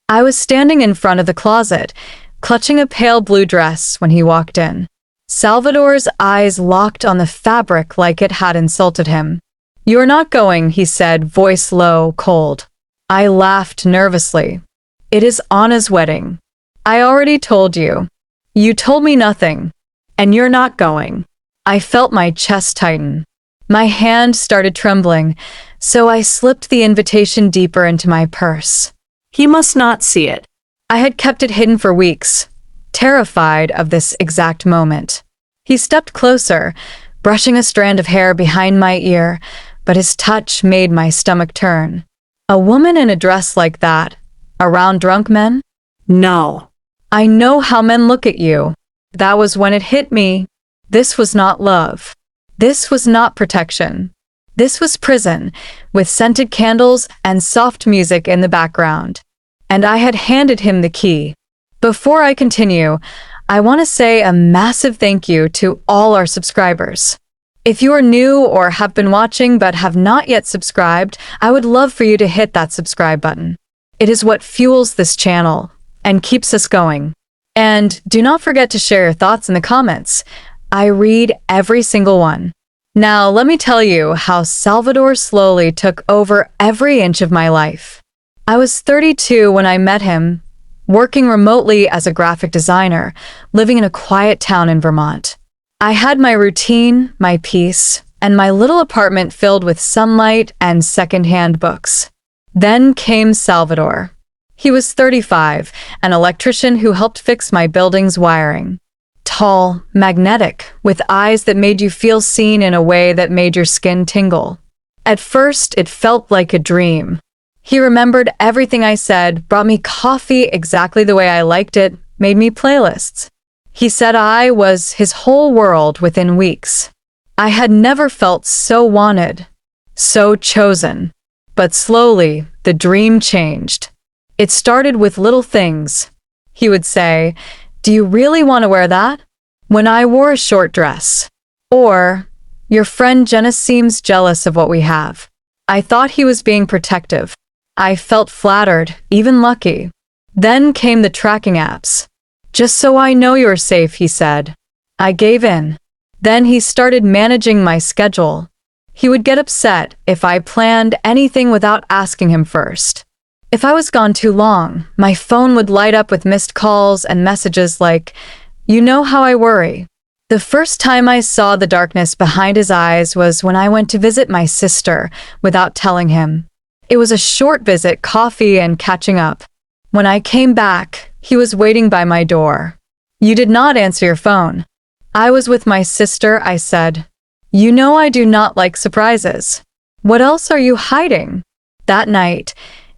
I was standing in front of the closet, clutching a pale blue dress when he walked in. Salvador's eyes locked on the fabric like it had insulted him. "You're not going," he said, voice low, cold. I laughed nervously. "It is Anna's wedding. I already told you. You told me nothing. And you're not going." I felt my chest tighten. My hand started trembling, so I slipped the invitation deeper into my purse. He must not see it. I had kept it hidden for weeks, terrified of this exact moment. He stepped closer, brushing a strand of hair behind my ear, but his touch made my stomach turn. A woman in a dress like that, around drunk men? No. I know how men look at you. That was when it hit me. This was not love. This was not protection. This was prison, with scented candles and soft music in the background. And I had handed him the key. Before I continue, I want to say a massive thank you to all our subscribers. If you are new or have been watching but have not yet subscribed, I would love for you to hit that subscribe button. It is what fuels this channel and keeps us going. And do not forget to share your thoughts in the comments. I read every single one. Now, let me tell you how Salvador slowly took over every inch of my life. I was 32 when I met him, working remotely as a graphic designer, living in a quiet town in Vermont. I had my routine, my peace, and my little apartment filled with sunlight and secondhand books. Then came Salvador. He was 35, an electrician who helped fix my building's wiring. Tall, magnetic, with eyes that made you feel seen in a way that made your skin tingle. At first, it felt like a dream. He remembered everything I said, brought me coffee exactly the way I liked it, made me playlists. He said I was his whole world within weeks. I had never felt so wanted, so chosen. But slowly, the dream changed. It started with little things. He would say, "Do you really want to wear that?" When I wore a short dress. Or, "Your friend Jenna seems jealous of what we have." I thought he was being protective. I felt flattered, even lucky. Then came the tracking apps. "Just so I know you're safe," he said. I gave in. Then he started managing my schedule. He would get upset if I planned anything without asking him first. If I was gone too long, my phone would light up with missed calls and messages like, "You know how I worry." The first time I saw the darkness behind his eyes was when I went to visit my sister without telling him. It was a short visit, coffee and catching up. When I came back, he was waiting by my door. "You did not answer your phone." "I was with my sister," I said. "You know I do not like surprises. What else are you hiding?" That night,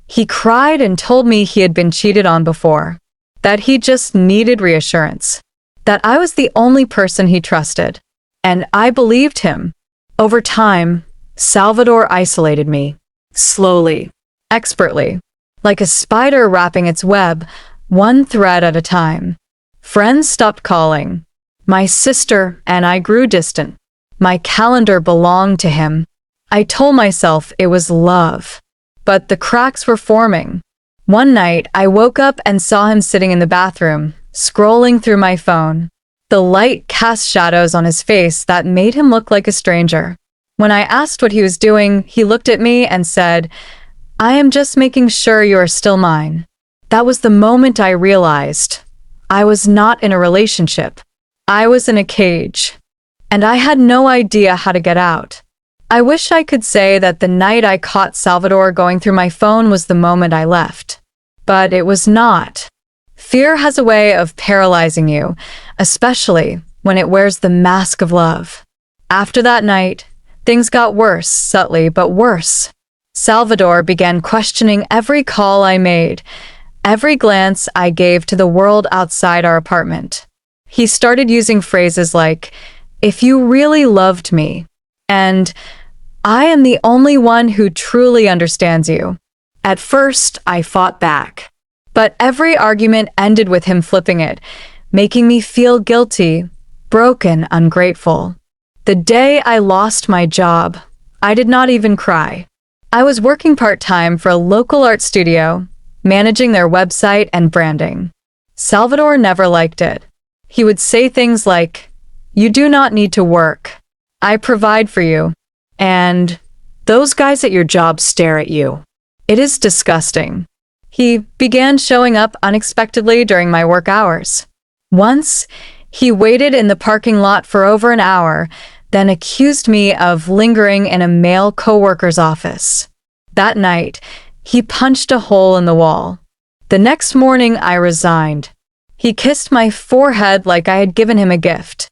he cried and told me he had been cheated on before, that he just needed reassurance, that I was the only person he trusted. And I believed him. Over time, Salvador isolated me. Slowly, expertly, like a spider wrapping its web, one thread at a time. Friends stopped calling. My sister and I grew distant. My calendar belonged to him. I told myself it was love. But the cracks were forming. One night, I woke up and saw him sitting in the bathroom, scrolling through my phone. The light cast shadows on his face that made him look like a stranger. When I asked what he was doing, he looked at me and said, "I am just making sure you are still mine." That was the moment I realized I was not in a relationship. I was in a cage, and I had no idea how to get out. I wish I could say that the night I caught Salvador going through my phone was the moment I left. But it was not. Fear has a way of paralyzing you, especially when it wears the mask of love. After that night, things got worse, subtly, but worse. Salvador began questioning every call I made, every glance I gave to the world outside our apartment. He started using phrases like, "If you really loved me," and "I am the only one who truly understands you." At first, I fought back. But every argument ended with him flipping it, making me feel guilty, broken, ungrateful. The day I lost my job, I did not even cry. I was working part-time for a local art studio, managing their website and branding. Salvador never liked it. He would say things like, "You do not need to work. I provide for you." And, Those guys at your job stare at you. "It is disgusting." He began showing up unexpectedly during my work hours. Once, he waited in the parking lot for over an hour, then accused me of lingering in a male coworker's office. That night, he punched a hole in the wall. The next morning, I resigned. He kissed my forehead like I had given him a gift.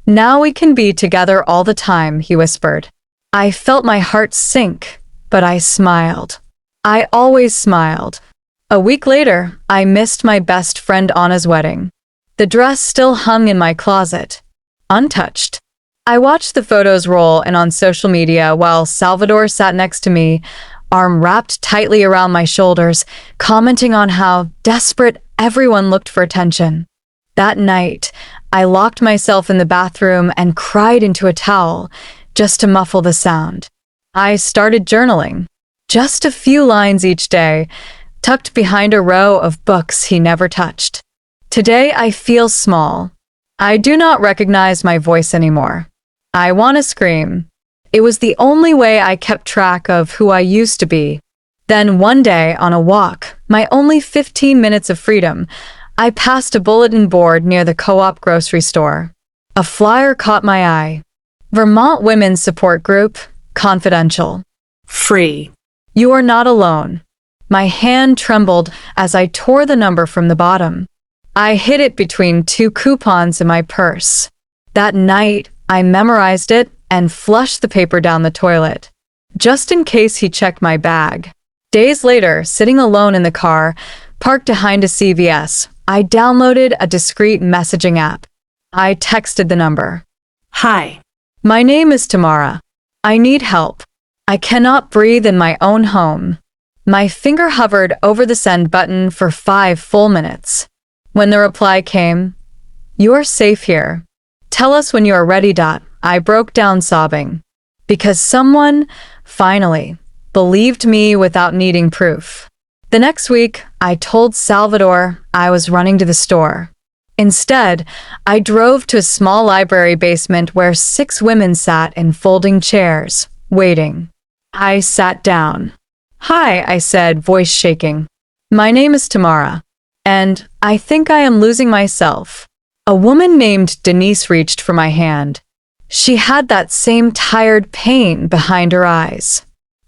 "Now we can be together all the time," he whispered. I felt my heart sink, but I smiled. I always smiled. A week later, I missed my best friend Anna's wedding. The dress still hung in my closet, untouched. I watched the photos roll and on social media while Salvador sat next to me, arm wrapped tightly around my shoulders, commenting on how desperate everyone looked for attention. That night, I locked myself in the bathroom and cried into a towel, just to muffle the sound. I started journaling, just a few lines each day, tucked behind a row of books he never touched. Today I feel small. I do not recognize my voice anymore. I want to scream. It was the only way I kept track of who I used to be. Then one day, on a walk, my only 15 minutes of freedom, I passed a bulletin board near the co-op grocery store. A flyer caught my eye. Vermont Women's Support Group, confidential. Free. You are not alone. My hand trembled as I tore the number from the bottom. I hid it between two coupons in my purse. That night, I memorized it and flushed the paper down the toilet, just in case he checked my bag. Days later, sitting alone in the car, parked behind a CVS, I downloaded a discreet messaging app. I texted the number. Hi. My name is Tamara. I need help. I cannot breathe in my own home. My finger hovered over the send button for 5 full minutes. When the reply came, "You are safe here. Tell us when you are ready." I broke down sobbing. Because someone, finally, believed me without needing proof. The next week, I told Salvador I was running to the store. Instead, I drove to a small library basement where 6 women sat in folding chairs, waiting. I sat down. "Hi," I said, voice shaking. "My name is Tamara, and I think I am losing myself." A woman named Denise reached for my hand. She had that same tired pain behind her eyes.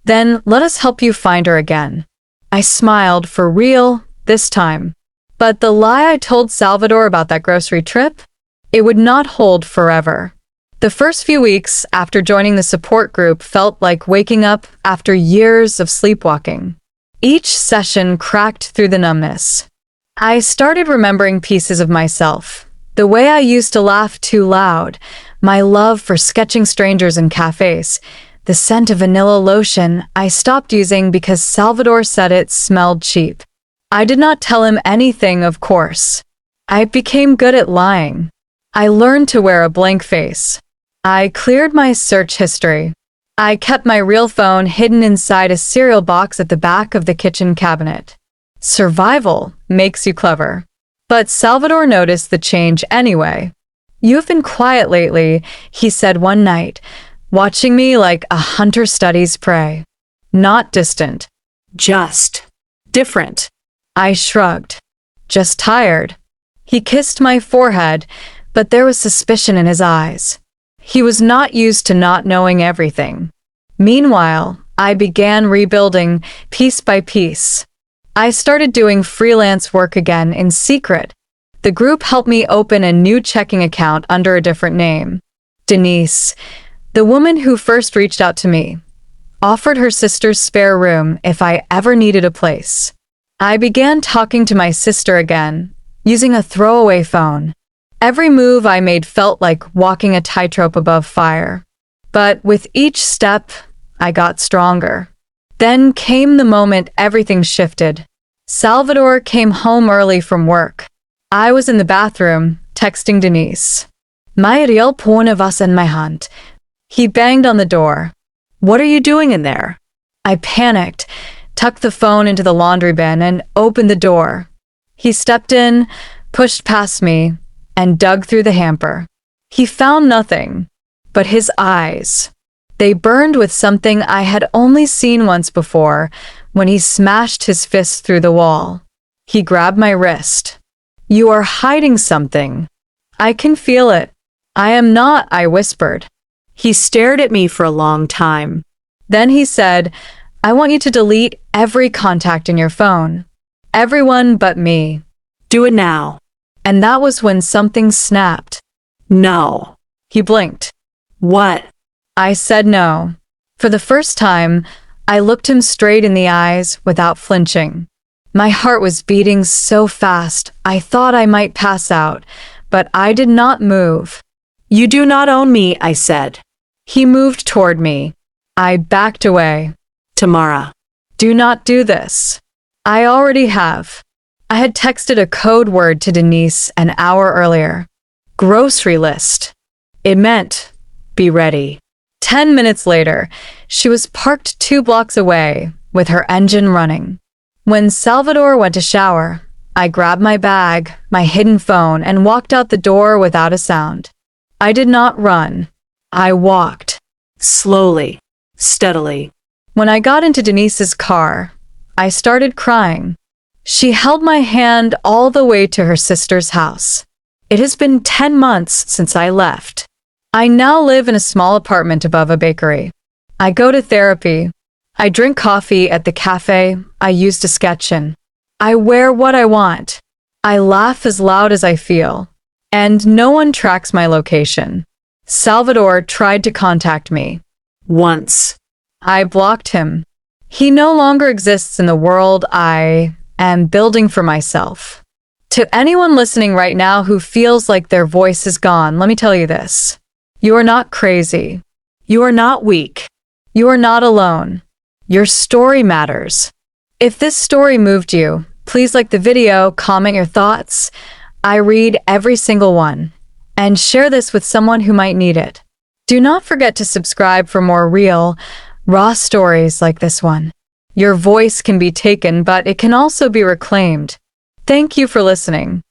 "Then let us help you find her again." I smiled, for real, this time. But the lie I told Salvador about that grocery trip? It would not hold forever. The first few weeks after joining the support group felt like waking up after years of sleepwalking. Each session cracked through the numbness. I started remembering pieces of myself. The way I used to laugh too loud, my love for sketching strangers in cafes, the scent of vanilla lotion I stopped using because Salvador said it smelled cheap. I did not tell him anything, of course. I became good at lying. I learned to wear a blank face. I cleared my search history. I kept my real phone hidden inside a cereal box at the back of the kitchen cabinet. Survival makes you clever. But Salvador noticed the change anyway. "You have been quiet lately," he said one night, watching me like a hunter studies prey. Not distant. Just different. I shrugged. "Just tired." He kissed my forehead, but there was suspicion in his eyes. He was not used to not knowing everything. Meanwhile, I began rebuilding piece by piece. I started doing freelance work again in secret. The group helped me open a new checking account under a different name. Denise, the woman who first reached out to me, offered her sister's spare room if I ever needed a place. I began talking to my sister again, using a throwaway phone. Every move I made felt like walking a tightrope above fire. But with each step, I got stronger. Then came the moment everything shifted. Salvador came home early from work. I was in the bathroom, texting Denise. "My real porn was in my hand." He banged on the door. What are you doing in there? I panicked. tucked the phone into the laundry bin, and opened the door. He stepped in, pushed past me, and dug through the hamper. He found nothing, but his eyes. They burned with something I had only seen once before when he smashed his fist through the wall. He grabbed my wrist. "You are hiding something. I can feel it." "I am not," I whispered. He stared at me for a long time. Then he said, "I want you to delete every contact in your phone. Everyone but me." Do it now. And that was when something snapped. No. He blinked. What? I said no. For the first time, I looked him straight in the eyes without flinching. My heart was beating so fast, I thought I might pass out, but I did not move. You do not own me, I said. He moved toward me. I backed away. Tamara. Do not do this. I already have. I had texted a code word to Denise an hour earlier. Grocery list. It meant, be ready. 10 minutes later, she was parked 2 blocks away with her engine running. When Salvador went to shower, I grabbed my bag, my hidden phone, and walked out the door without a sound. I did not run. I walked. Slowly, steadily. When I got into Denise's car, I started crying. She held my hand all the way to her sister's house. It has been 10 months since I left. I now live in a small apartment above a bakery. I go to therapy. I drink coffee at the cafe I used to sketch in. I wear what I want. I laugh as loud as I feel. And no one tracks my location. Salvador tried to contact me. Once. I blocked him. He no longer exists in the world I am building for myself. To anyone listening right now who feels like their voice is gone, let me tell you this. You are not crazy. You are not weak. You are not alone. Your story matters. If this story moved you, please like the video, comment your thoughts. I read every single one. And share this with someone who might need it. Do not forget to subscribe for more real, raw stories like this one. Your voice can be taken, but it can also be reclaimed. Thank you for listening.